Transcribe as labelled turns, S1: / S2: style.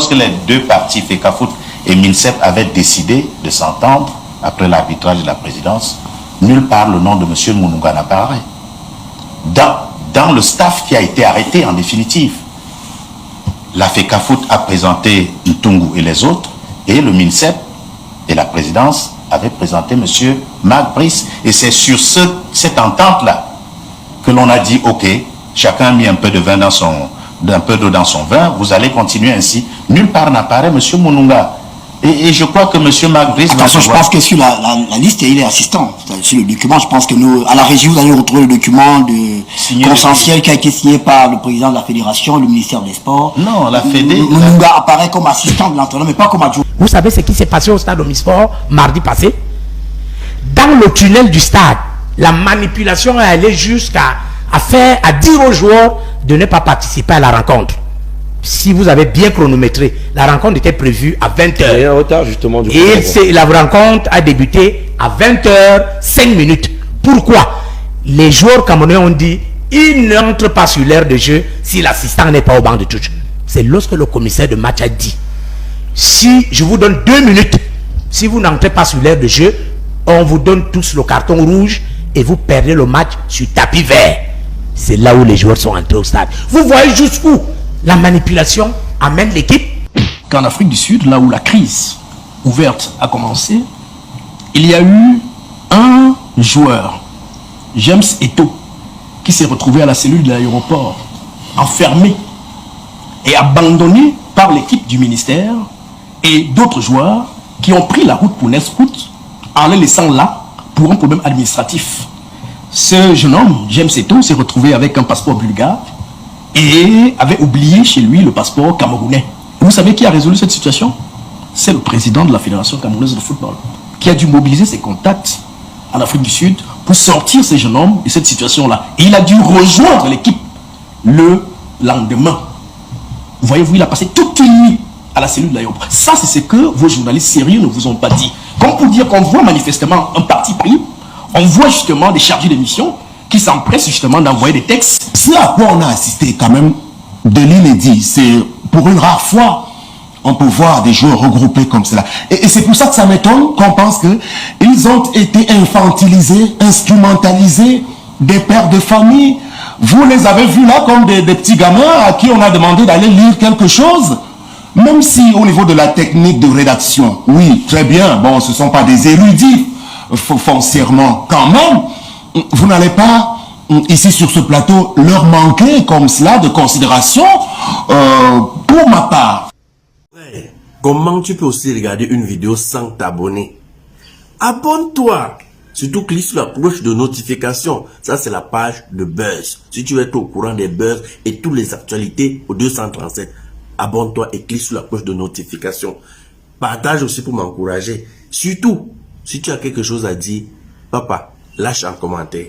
S1: lorsque les deux partis, FECAFOOT et MINSEP, avaient décidé de s'entendre après l'arbitrage de la présidence, nulle part le nom de M. Mounouga n'apparaît. Dans le staff qui a été arrêté en définitive, la FECAFOOT a présenté Ntungu et les autres, et le MINSEP et la présidence avaient présenté M. Marc Brice. Et c'est sur cette entente-là que l'on a dit, ok, chacun a mis un peu de vin un peu d'eau dans son vin, vous allez continuer ainsi. Nulle part n'apparaît M. Mounouga. Et je crois que M. Marc Brice...
S2: Attention, je pense que sur la liste, il est assistant. Sur le document, je pense que nous, à la régie, vous allez retrouver le document consensuel qui a été signé par le président de la fédération, le ministère des Sports.
S1: Non, la Fédé...
S2: Mounouga apparaît comme assistant de l'entraîneur, mais pas comme adjoint.
S3: Vous savez ce qui s'est passé au stade Omnisport mardi passé? Dans le tunnel du stade, la manipulation est allée jusqu'à dire aux joueurs de ne pas participer à la rencontre. Si vous avez bien chronométré, la rencontre était prévue à 20h.
S4: Il y a un retard justement.
S3: Et la rencontre a débuté à 20h05. Pourquoi? Les joueurs camerounais ont dit, ils n'entrent pas sur l'aire de jeu si l'assistant n'est pas au banc de touche. C'est lorsque le commissaire de match a dit, si je vous donne 2 minutes, si vous n'entrez pas sur l'aire de jeu, on vous donne tous le carton rouge et vous perdez le match sur tapis vert. C'est là où les joueurs sont entrés au stade. Vous voyez jusqu'où la manipulation amène l'équipe.
S5: Qu'en Afrique du Sud, là où la crise ouverte a commencé, il y a eu un joueur, James Eto'o, qui s'est retrouvé à la cellule de l'aéroport, enfermé et abandonné par l'équipe du ministère et d'autres joueurs qui ont pris la route pour Nescout en les laissant là pour un problème administratif. Ce jeune homme, James Eto'o, s'est retrouvé avec un passeport bulgare et avait oublié chez lui le passeport camerounais. Vous savez qui a résolu cette situation? C'est le président de la Fédération camerounaise de football, qui a dû mobiliser ses contacts en Afrique du Sud pour sortir ce jeune homme de cette situation-là. Et il a dû rejoindre l'équipe le lendemain. Voyez-vous, il a passé toute une nuit à la cellule de l'aéroport. Ça, c'est ce que vos journalistes sérieux ne vous ont pas dit. Comme pour dire qu'on voit manifestement un parti pris, on voit justement des chargés de mission qui s'empressent justement d'envoyer des textes.
S6: C'est à quoi on a assisté quand même de l'inédit. C'est pour une rare fois on peut voir des joueurs regroupés comme cela. Et c'est pour ça que ça m'étonne qu'on pense qu'ils ont été infantilisés, instrumentalisés, des pères de famille. Vous les avez vus là comme des petits gamins à qui on a demandé d'aller lire quelque chose. Même si au niveau de la technique de rédaction, oui, très bien, bon, ce ne sont pas des érudits foncièrement. Quand même, vous n'allez pas, ici sur ce plateau, leur manquer comme cela de considération pour ma part.
S4: Comment tu peux aussi regarder une vidéo sans t'abonner? Abonne-toi! Surtout clique sur la cloche de notification. Ça, c'est la page de Buzz. Si tu veux être au courant des buzz et toutes les actualités au 237, abonne-toi et clique sur la cloche de notification. Partage aussi pour m'encourager. Surtout, si tu as quelque chose à dire, papa, lâche un commentaire.